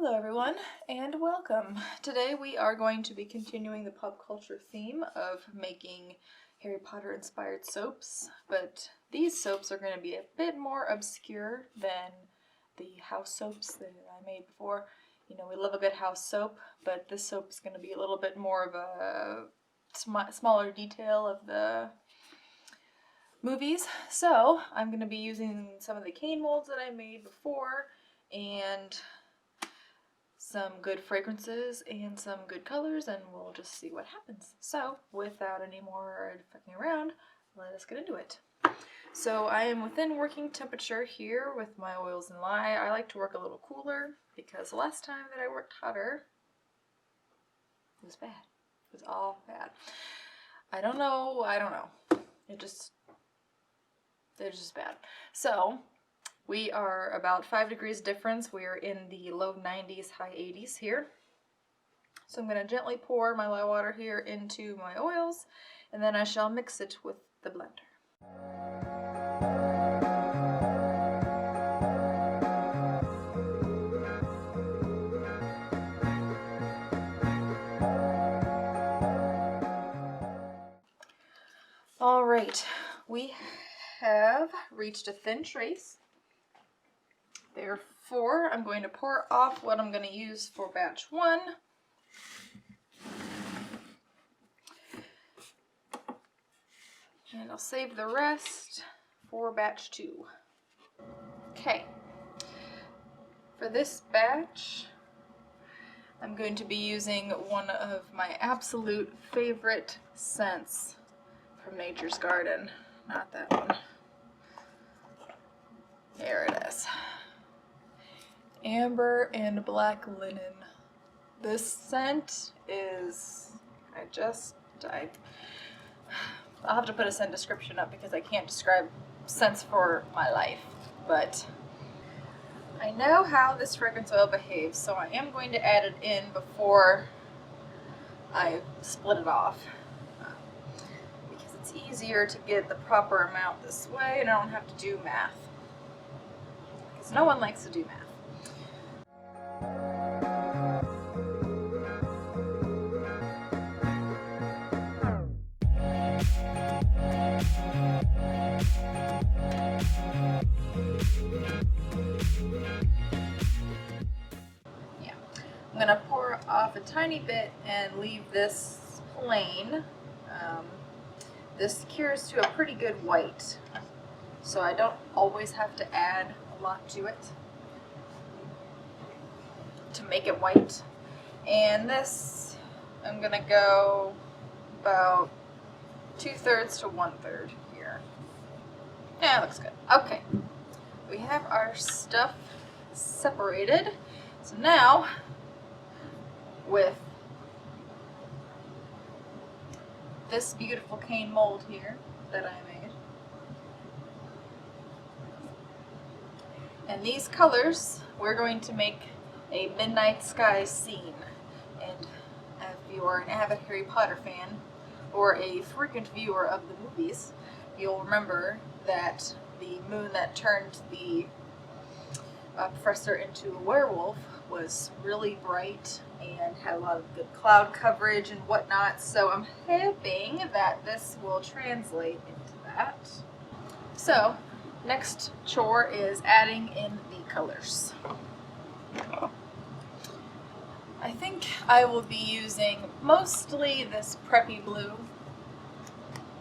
Hello everyone, and welcome. Today we are going to be continuing the pop culture theme of making Harry Potter inspired soaps, but these soaps are going to be a bit more obscure than the house soaps that I made before. You know, we love a good house soap, but this soap is going to be a little bit more of a smaller detail of the movies. So I'm going to be using some of the cane molds that I made before, and some good fragrances and some good colors, and we'll just see what happens. So without any more fucking around, let us get into it. So I am within working temperature here with my oils and lye. I like to work a little cooler because the last time that I worked hotter, it was bad. It was all bad. I don't know. It's just bad. So we are about 5 degrees difference. We are in the low 90s, high 80s here. So I'm going to gently pour my lye water here into my oils, and then I shall mix it with the blender. All right, we have reached a thin trace. Therefore, I'm going to pour off what I'm going to use for batch 1. And I'll save the rest for batch 2. Okay. For this batch, I'm going to be using one of my absolute favorite scents from Nature's Garden. Not that one. There it is. Amber and black linen. This scent is, I'll have to put a scent description up because I can't describe scents for my life, but I know how this fragrance oil behaves, so I am going to add it in before I split it off, because it's easier to get the proper amount this way and I don't have to do math, because no one likes to do math. I'm going to pour off a tiny bit and leave this plain. This cures to a pretty good white, so I don't always have to add a lot to it to make it white. And this, I'm going to go about 2/3 to 1/3 here. Yeah, looks good. Okay, we have our stuff separated. So now, with this beautiful cane mold here that I made, and these colors, we're going to make a midnight sky scene. And if you are an avid Harry Potter fan or a frequent viewer of the movies, you'll remember that the moon that turned the professor into a werewolf was really bright and had a lot of good cloud coverage and whatnot, so I'm hoping that this will translate into that. So, next chore is adding in the colors. I think I will be using mostly this preppy blue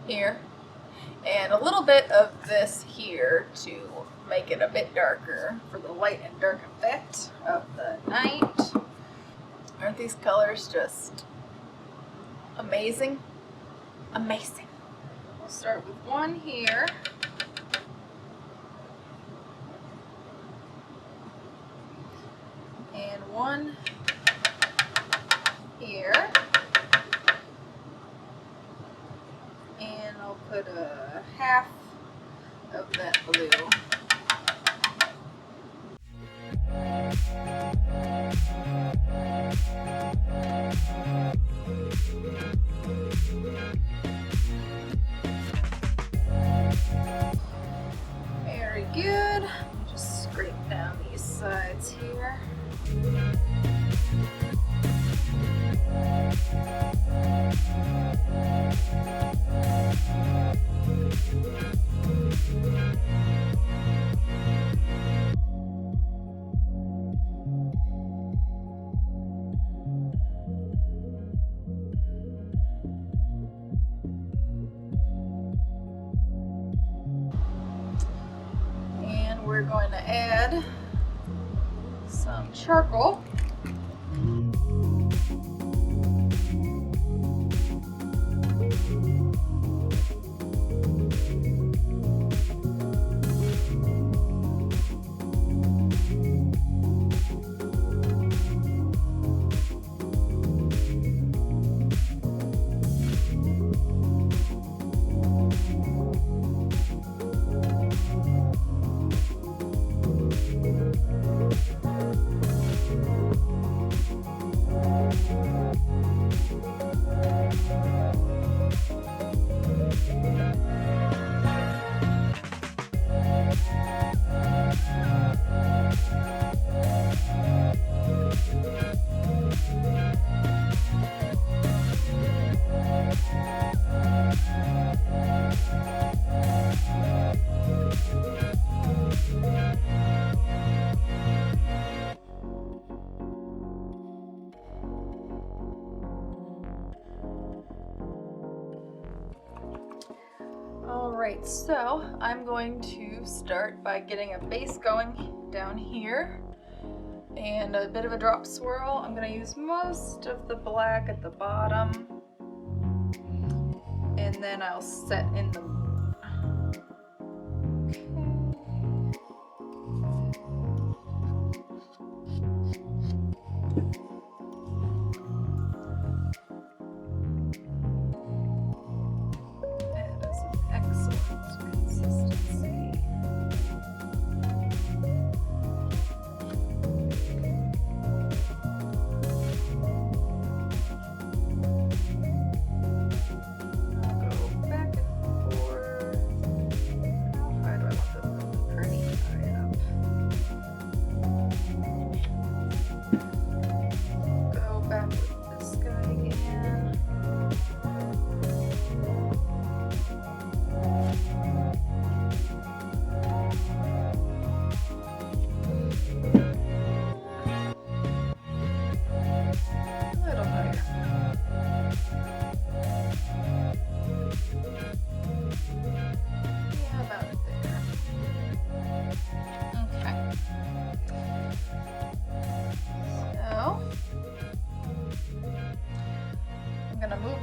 here, and a little bit of this here to make it a bit darker for the light and dark effect of the night. Aren't these colors just amazing? Amazing. We'll start with one here. And one here. And I'll put a half of that blue. Very good. Just scrape down these sides here. charcoal. Alright, so I'm going to start by getting a base going down here and a bit of a drop swirl. I'm going to use most of the black at the bottom, and then I'll set in the moon. That is an excellent consistency.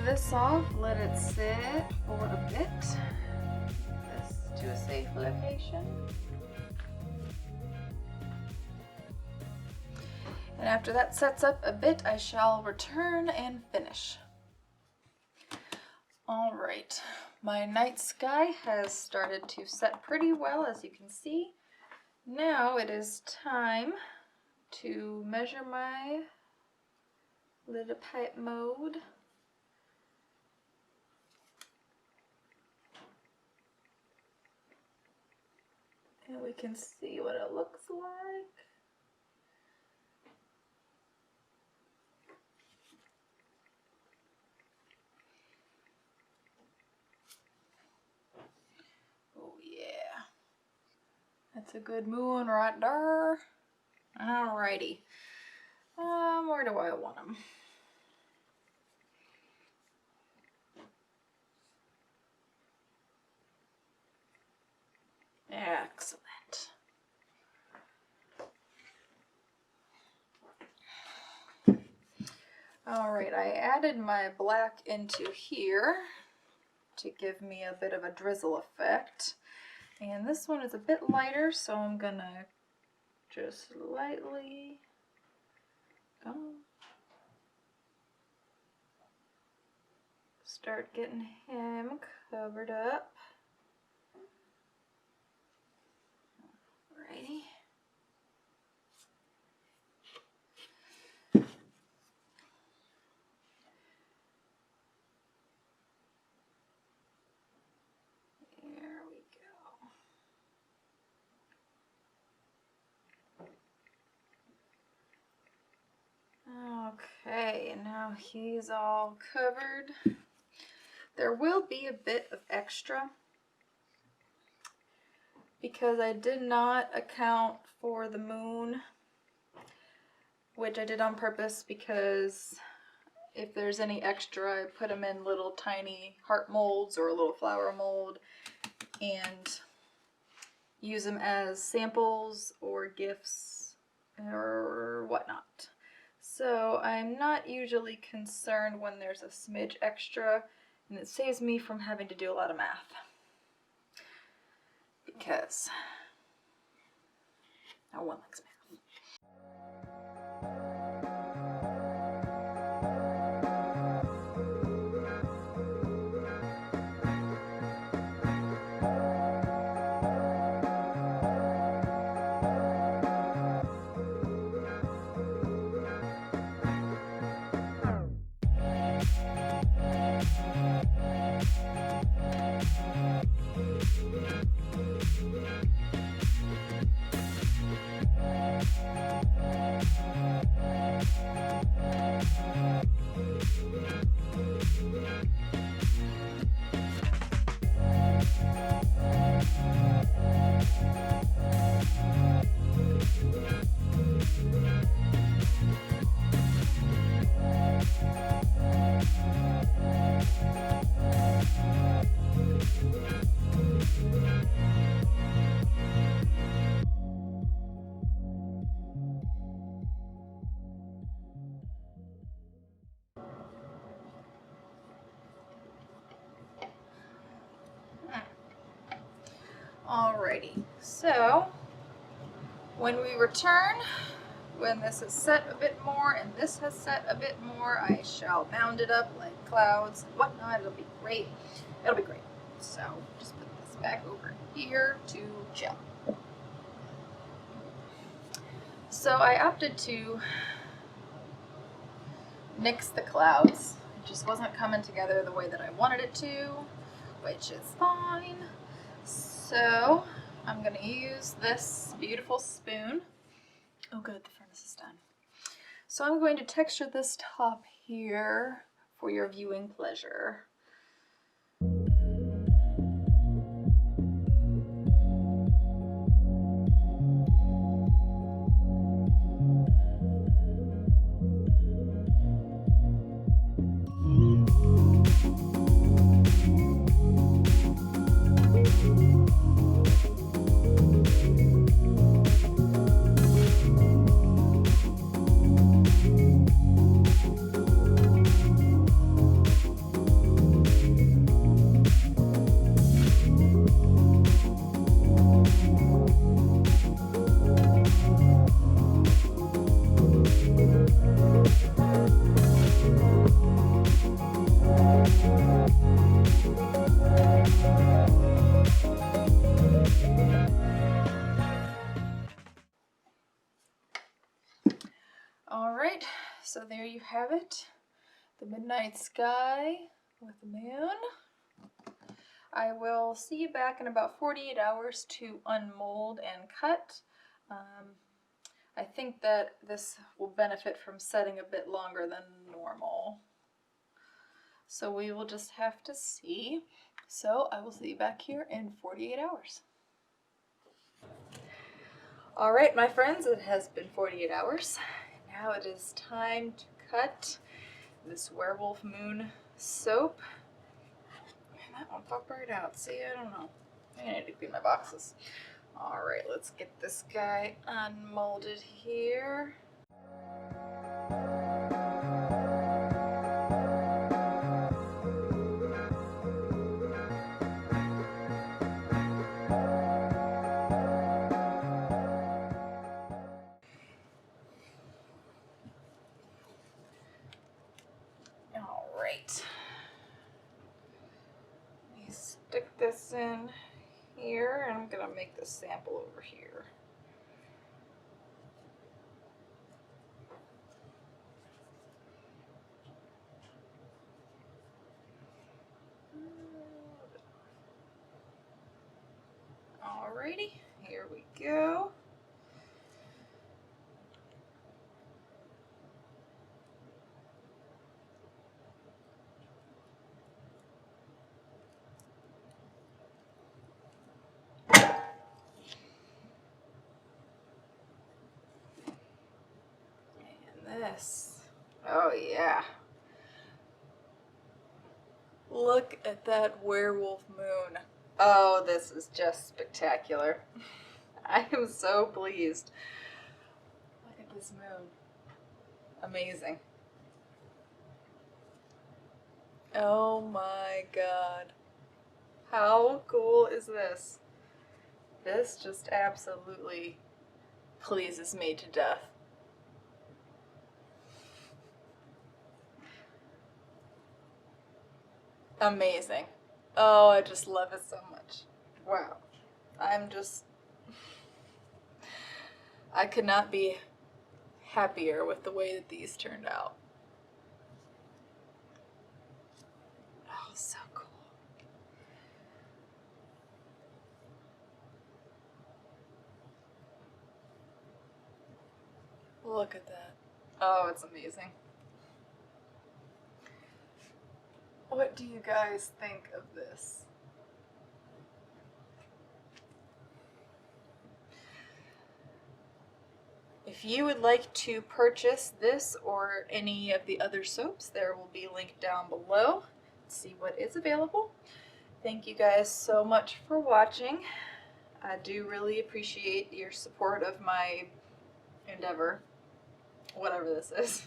This off, let it sit for a bit. This to a safe location. And after that sets up a bit, I shall return and finish. Alright, my night sky has started to set pretty well, as you can see. Now it is time to measure my lithopipe mode. And we can see what it looks like. Oh yeah. That's a good moon right there. Alrighty. Where do I want them? Excellent. Alright, I added my black into here to give me a bit of a drizzle effect. And this one is a bit lighter, so I'm gonna just lightly start getting him covered up. Alrighty. There we go. Okay, now he's all covered. There will be a bit of extra because I did not account for the moon, which I did on purpose because if there's any extra, I put them in little tiny heart molds or a little flower mold and use them as samples or gifts or whatnot. So I'm not usually concerned when there's a smidge extra, and it saves me from having to do a lot of math. Because no one likes math. Alrighty, so when we return, when this is set a bit more and this has set a bit more, I shall mound it up like clouds and whatnot. It'll be great. It'll be great. So just put this back over here to gel. So I opted to nix the clouds. It just wasn't coming together the way that I wanted it to, which is fine. So I'm going to use this beautiful spoon. Oh good, the furnace is done. So I'm going to texture this top here for your viewing pleasure. Alright, so there you have it. The midnight sky with the moon. I will see you back in about 48 hours to unmold and cut. I think that this will benefit from setting a bit longer than normal. So we will just have to see. So I will see you back here in 48 hours. Alright my friends, it has been 48 hours. Now it is time to cut this Werewolf Moon soap. And that one popped right out. See, I don't know. I need to clean my boxes. Alright, let's get this guy unmolded here. Alright. Let me stick this in here, and I'm going to make the sample over here. Alrighty, here we go. And this, oh yeah. Look at that werewolf moon. Oh, this is just spectacular. I am so pleased. this moon. Amazing. Oh my god. How cool is this? This just absolutely pleases me to death. Amazing. Oh, I just love it so much. Wow. I could not be happier with the way that these turned out. Oh, so cool. Look at that. Oh, it's amazing. What do you guys think of this? If you would like to purchase this or any of the other soaps, there will be a link down below. See what is available. Thank you guys so much for watching. I do really appreciate your support of my endeavor, whatever this is.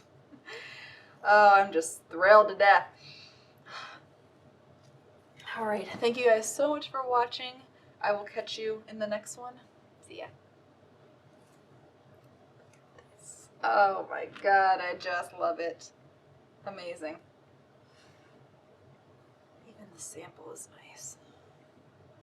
Oh, I'm just thrilled to death. Alright, thank you guys so much for watching. I will catch you in the next one. See ya. Oh my god, I just love it. Amazing. Even the sample is nice.